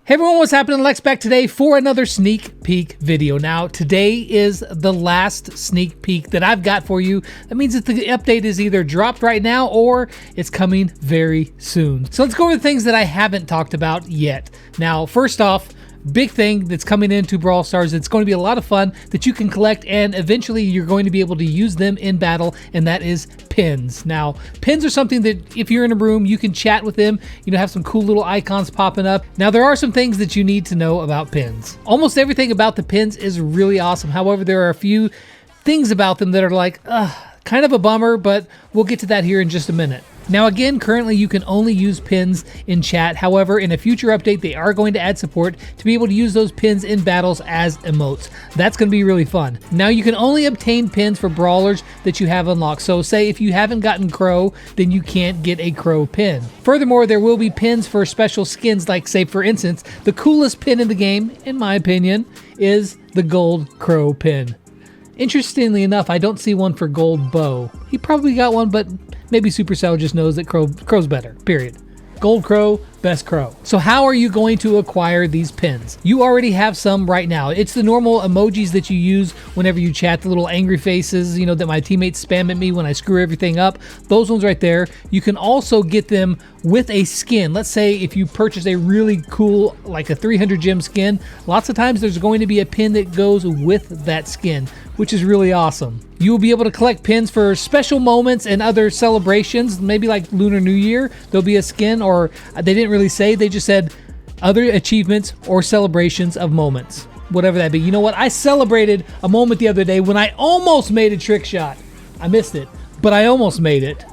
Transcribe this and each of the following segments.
Hey everyone, what's happening? Lex back today for another sneak peek video. Now, today is the last sneak peek that I've got for you. That means that the update is either dropped right now or it's coming very soon. So let's go over the things that I haven't talked about yet. Now, first off, big thing that's coming into Brawl Stars, it's going to be a lot of fun that you can collect, and eventually you're going to be able to use them in battle, and that is pins. Now, pins are something that if you're in a room, you can chat with them, have some cool little icons popping up. Now, there are some things that you need to know about pins. Almost everything about the pins is really awesome. However, there are a few things about them that are like, kind of a bummer, but we'll get to that here in just a minute. Now again, currently you can only use pins in chat. However, in a future update, they are going to add support to be able to use those pins in battles as emotes. That's going to be really fun. Now you can only obtain pins for brawlers that you have unlocked. So say if you haven't gotten Crow, then you can't get a Crow pin. Furthermore, there will be pins for special skins, like say for instance, the coolest pin in the game, in my opinion, is the Gold Crow pin. Interestingly enough, I don't see one for Gold Bow. He probably got one, but maybe Supercell just knows that Crow's better, period. Gold Crow, best Crow. So how are you going to acquire these pins? You already have some right now. It's the normal emojis that you use whenever you chat, the little angry faces, that my teammates spam at me when I screw everything up. Those ones right there. You can also get them with a skin. Let's say if you purchase a really cool, like a 300 gem skin, lots of times there's going to be a pin that goes with that skin, which is really awesome. You will be able to collect pins for special moments and other celebrations, maybe like Lunar New Year. There'll be a skin, or they didn't really say, they just said other achievements or celebrations of moments, whatever that be. You know what? I celebrated a moment the other day when I almost made a trick shot. I missed it, but I almost made it.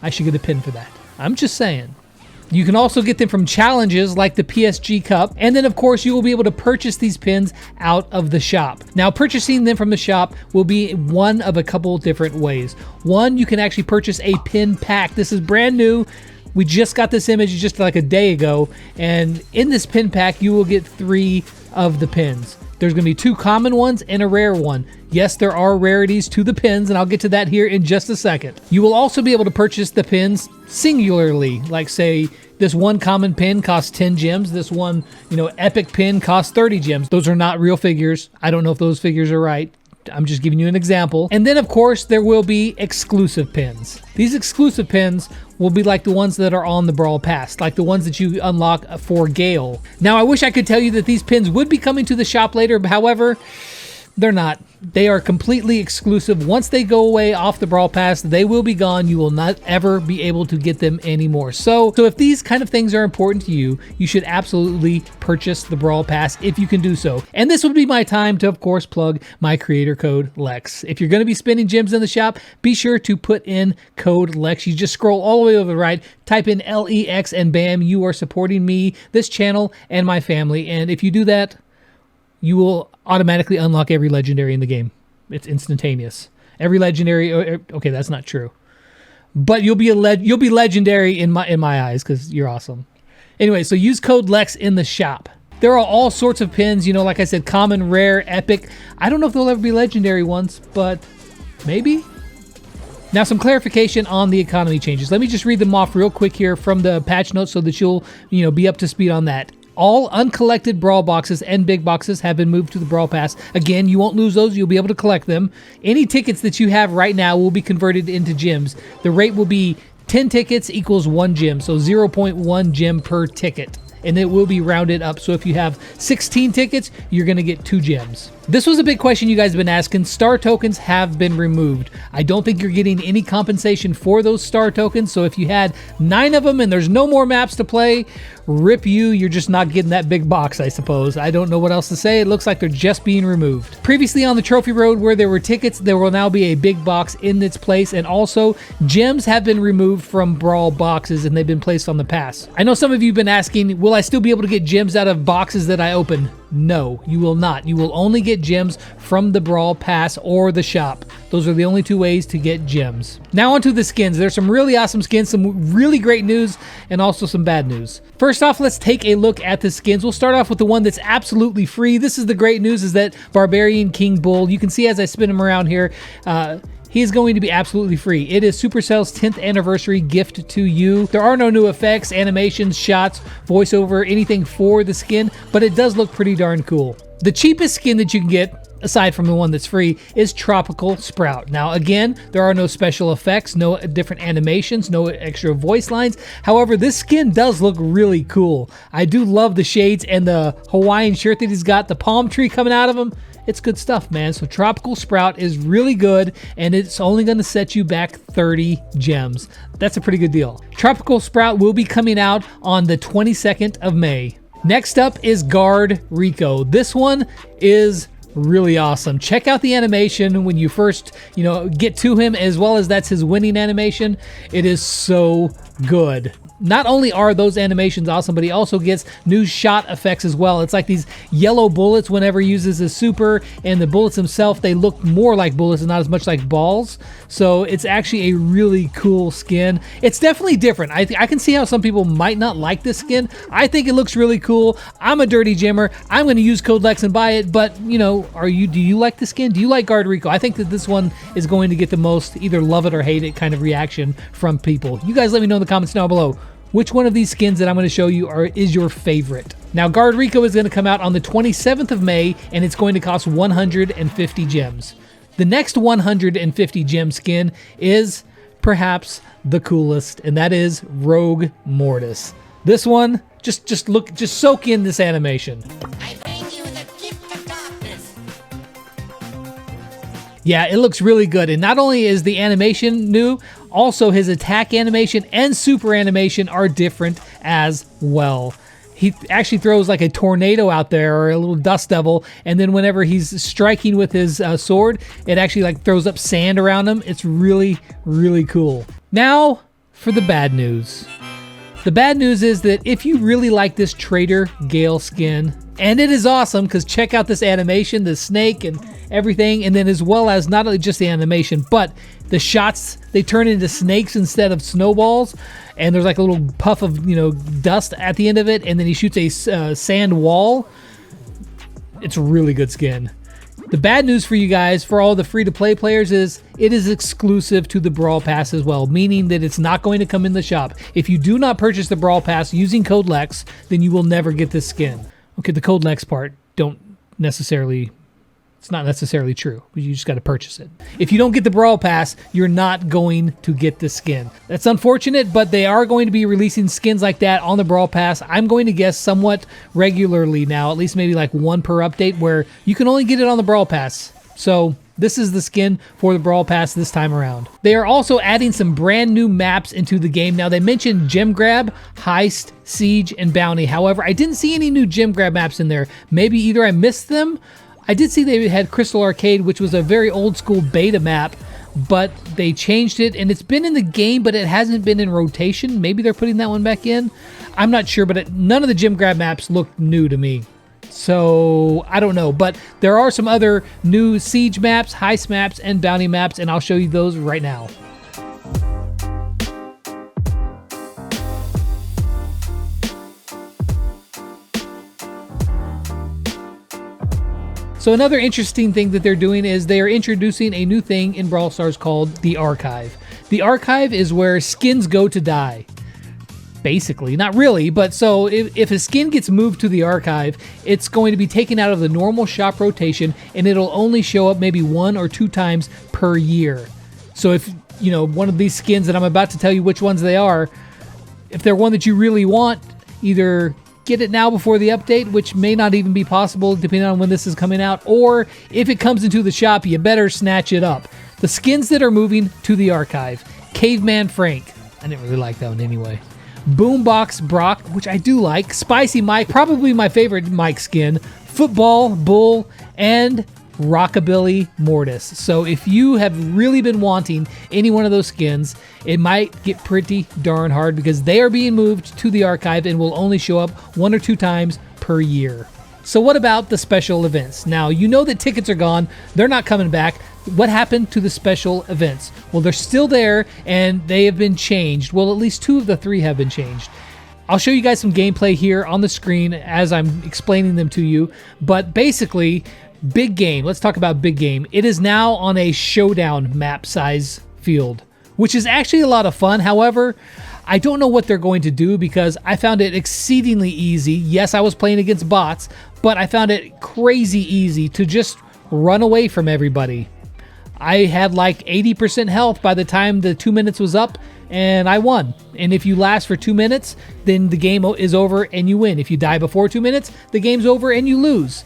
I should get a pin for that. I'm just saying. You can also get them from challenges like the PSG Cup, and then of course you will be able to purchase these pins out of the shop. Now, purchasing them from the shop will be one of a couple different ways. One, you can actually purchase a pin pack. This is brand new. We just got this image just like a day ago, and in this pin pack you will get 3 of the pins. There's going to be 2 common ones and a rare one. Yes, there are rarities to the pins, and I'll get to that here in just a second. You will also be able to purchase the pins singularly. Like say, this one common pin costs 10 gems. This one, epic pin costs 30 gems. Those are not real figures. I don't know if those figures are right. I'm just giving you an example. And then of course, there will be exclusive pins. These exclusive pins will be like the ones that are on the Brawl Pass, like the ones that you unlock for Gale. Now, I wish I could tell you that these pins would be coming to the shop later. However, they're not. They are completely exclusive. Once they go away off the Brawl Pass, they will be gone. You will not ever be able to get them anymore. So if these kind of things are important to you, you should absolutely purchase the Brawl Pass if you can do so. And this would be my time to, of course, plug my creator code LEX. If you're going to be spending gems in the shop, be sure to put in code LEX. You just scroll all the way over the right, type in LEX, and bam, you are supporting me, this channel, and my family. And if you do that, you will automatically unlock every legendary in the game. It's instantaneous. Every legendary. Okay, that's not true, but you'll be legendary in my eyes because you're awesome. Anyway, so use code LEX in the shop. There are all sorts of pins. Like I said, common, rare, epic. I don't know if there'll ever be legendary ones, but maybe. Now, some clarification on the economy changes. Let me just read them off real quick here from the patch notes so that you'll be up to speed on that. All uncollected Brawl boxes and big boxes have been moved to the Brawl Pass. Again, you won't lose those. You'll be able to collect them. Any tickets that you have right now will be converted into gems. The rate will be 10 tickets equals 1 gem, so 0.1 gem per ticket. And it will be rounded up. So if you have 16 tickets, you're going to get 2 gems. This was a big question you guys have been asking. Star tokens have been removed. I don't think you're getting any compensation for those star tokens. So if you had 9 of them and there's no more maps to play, rip you. You're just not getting that big box, I suppose. I don't know what else to say. It looks like they're just being removed. Previously on the trophy road where there were tickets, there will now be a big box in its place. And also, gems have been removed from Brawl boxes and they've been placed on the pass. I know some of you have been asking, will I still be able to get gems out of boxes that I open? No, you will not. You will only get gems from the Brawl Pass or the shop. Those are the only 2 ways to get gems. Now onto the skins. There's some really awesome skins, some really great news, and also some bad news. First off, let's take a look at the skins. We'll start off with the one that's absolutely free. This is the great news, is that Barbarian King Bull, you can see as I spin him around here, he's going to be absolutely free. It is Supercell's 10th anniversary gift to you. There are no new effects, animations, shots, voiceover, anything for the skin, but it does look pretty darn cool. The cheapest skin that you can get, aside from the one that's free, is Tropical Sprout. Now again, there are no special effects, no different animations, no extra voice lines. However, this skin does look really cool. I do love the shades and the Hawaiian shirt that he's got, the palm tree coming out of him. It's good stuff, man. So Tropical Sprout is really good, and it's only going to set you back 30 gems. That's a pretty good deal. Tropical Sprout will be coming out on the 22nd of May. Next up is Guard Rico. This one is really awesome. Check out the animation when you first, get to him, as well as that's his winning animation. It is so good. Not only are those animations awesome, but he also gets new shot effects as well. It's like these yellow bullets whenever he uses his super, and the bullets themselves, they look more like bullets and not as much like balls. So it's actually a really cool skin. It's definitely different. I can see how some people might not like this skin. I think it looks really cool. I'm a dirty gemmer. I'm going to use code Lex and buy it, but do you like the skin? Do you like Guard Rico? I think that this one is going to get the most either love it or hate it kind of reaction from people. You guys let me know in the comments down below. Which one of these skins that I'm going to show you is your favorite? Now, Guard Rico is going to come out on the 27th of May, and it's going to cost 150 gems. The next 150 gem skin is perhaps the coolest, and that is Rogue Mortis. This one, just soak in this animation. I bring you the gift of darkness. Yeah, it looks really good, and not only is the animation new, also his attack animation and super animation are different as well. He actually throws like a tornado out there, or a little dust devil, and then whenever he's striking with his sword, it actually like throws up sand around him. It's really, really cool. Now for the bad news. The bad news is that if you really like this Trader Gale skin, and it is awesome because check out this animation, the snake and everything, and then as well as not only just the animation, but the shots, they turn into snakes instead of snowballs, and there's like a little puff of dust at the end of it, and then he shoots a sand wall. It's a really good skin. The bad news for you guys, for all the free-to-play players, is it is exclusive to the Brawl Pass as well, meaning that it's not going to come in the shop. If you do not purchase the Brawl Pass using code LEX, then you will never get this skin. Okay, the code LEX part, it's not necessarily true. You just got to purchase it. If you don't get the Brawl Pass, you're not going to get the skin. That's unfortunate, but they are going to be releasing skins like that on the Brawl Pass. I'm going to guess somewhat regularly now, at least maybe like one per update, where you can only get it on the Brawl Pass. So this is the skin for the Brawl Pass this time around. They are also adding some brand new maps into the game. Now, they mentioned Gem Grab, Heist, Siege, and Bounty. However, I didn't see any new Gem Grab maps in there. Maybe either I missed them. I did see they had Crystal Arcade, which was a very old school beta map, but they changed it, and it's been in the game, but it hasn't been in rotation. Maybe they're putting that one back in. I'm not sure, but none of the Gem Grab maps look new to me. So I don't know, but there are some other new Siege maps, Heist maps, and Bounty maps, and I'll show you those right now. So another interesting thing that they're doing is they are introducing a new thing in Brawl Stars called the Archive. The Archive is where skins go to die. Basically, not really, but so if a skin gets moved to the Archive, it's going to be taken out of the normal shop rotation, and it'll only show up maybe 1 or 2 times per year. So if, one of these skins that I'm about to tell you which ones they are, if they're one that you really want, either get it now before the update, which may not even be possible depending on when this is coming out, or if it comes into the shop, you better snatch it up. The skins that are moving to the Archive: Caveman Frank. I didn't really like that one anyway. Boombox Brock, which I do like. Spicy Mike, probably my favorite Mike skin. Football Bull, and Rockabilly Mortis. So if you have really been wanting any one of those skins, it might get pretty darn hard because they are being moved to the Archive and will only show up 1 or 2 times per year. So what about the special events? Now, you know that tickets are gone. They're not coming back. What happened to the special events? Well, they're still there, and they have been changed. Well, at least 2 of the 3 have been changed. I'll show you guys some gameplay here on the screen as I'm explaining them to you. But basically, Big game. Let's talk about big game. It is now on a showdown map size field, which is actually a lot of fun. However, I don't know what they're going to do because I found it exceedingly easy. Yes, I was playing against bots, but I found it crazy easy to just run away from everybody. I had like 80% health by the time the 2 minutes was up, and I won. And if you last for 2 minutes, then the game is over and you win. If you die before 2 minutes, the game's over and you lose.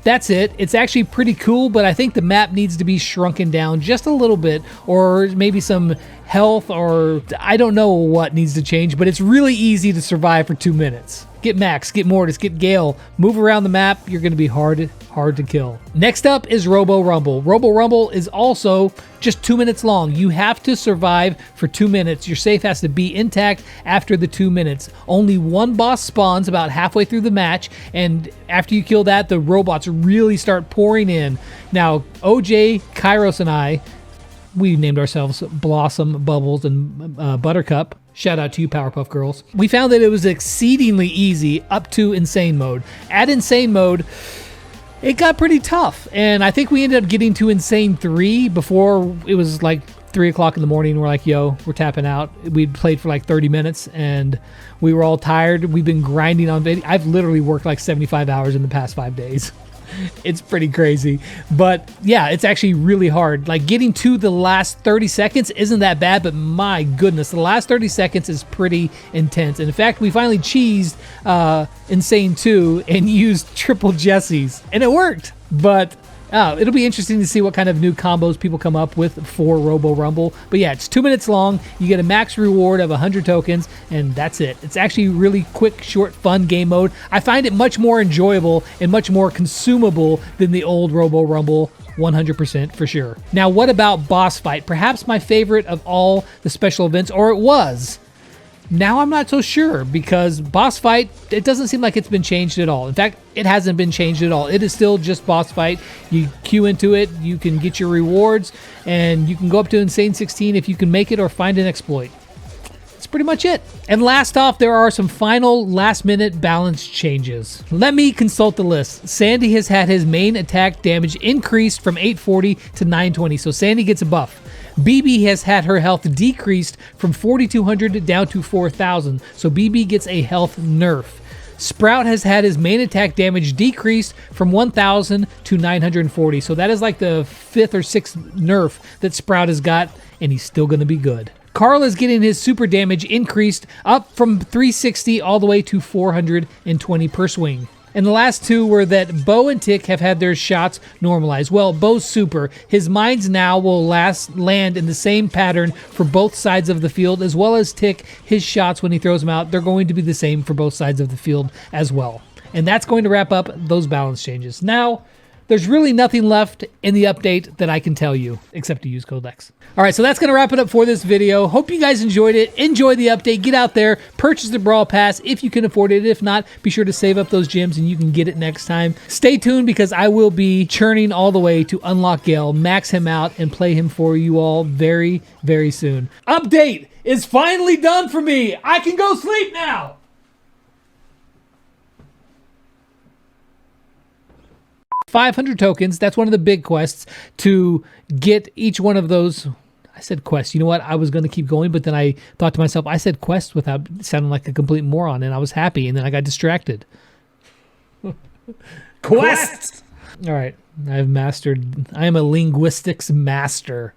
That's it. It's actually pretty cool, but I think the map needs to be shrunken down just a little bit, or maybe some health, or I don't know what needs to change, but it's really easy to survive for 2 minutes. Get Max, get Mortis, get Gale, move around the map. You're going to be hard to kill. Next up is Robo Rumble. Robo Rumble is also just 2 minutes long. You have to survive for 2 minutes. Your safe has to be intact after the 2 minutes. Only one boss spawns about halfway through the match, and after you kill that, the robots really start pouring in. Now, OJ, Kairos, and I, we named ourselves Blossom, Bubbles, and Buttercup. Shout out to you, Powerpuff Girls. We found that it was exceedingly easy up to Insane Mode. At Insane Mode, it got pretty tough, and I think we ended up getting to Insane 3 before it was like 3 o'clock in the morning. We're like, yo, we're tapping out. We'd played for like 30 minutes, and we were all tired. We've been grinding on video. I've literally worked like 75 hours in the past 5 days. It's pretty crazy, but yeah, it's actually really hard. Like, getting to the last 30 seconds isn't that bad, but my goodness, the last 30 seconds is pretty intense. And in fact, we finally cheesed Insane 2 and used triple Jessies, and it worked. But it'll be interesting to see what kind of new combos people come up with for Robo Rumble. But yeah, it's 2 minutes long. You get a max reward of 100 tokens, and that's it. It's actually really quick, short, fun game mode. I find it much more enjoyable and much more consumable than the old Robo Rumble, 100% for sure. Now, what about Boss Fight? Perhaps my favorite of all the special events, or it was. Now I'm not so sure, because Boss Fight, it doesn't seem like it's been changed at all. In fact, it hasn't been changed at all. It is still just Boss Fight. You queue into it, you can get your rewards, and you can go up to Insane 16 if you can make it or find an exploit. That's pretty much it. And last off, there are some final last-minute balance changes. Let me consult the list. Sandy has had his main attack damage increased from 840 to 920, so Sandy gets a buff. BB has had her health decreased from 4,200 down to 4,000, so BB gets a health nerf. Sprout has had his main attack damage decreased from 1,000 to 940, so that is like the 5th or 6th nerf that Sprout has got, and he's still going to be good. Carl is getting his super damage increased up from 360 all the way to 420 per swing. And the last two were that Bo and Tick have had their shots normalized. Well, Bo's super. His mines now will land in the same pattern for both sides of the field, as well as Tick, his shots when he throws them out, they're going to be the same for both sides of the field as well. And that's going to wrap up those balance changes. Now, there's really nothing left in the update that I can tell you, except to use Codex. All right, so that's going to wrap it up for this video. Hope you guys enjoyed it. Enjoy the update. Get out there. Purchase the Brawl Pass if you can afford it. If not, be sure to save up those gems and you can get it next time. Stay tuned, because I will be churning all the way to unlock Gale, max him out, and play him for you all very, very soon. Update is finally done for me. I can go sleep now. 500 tokens. That's one of the big quests to get each one of those. I said quest. You know what? I was going to keep going, but then I thought to myself, I said quest without sounding like a complete moron, and I was happy, and then I got distracted. Quest! All right. I am a linguistics master.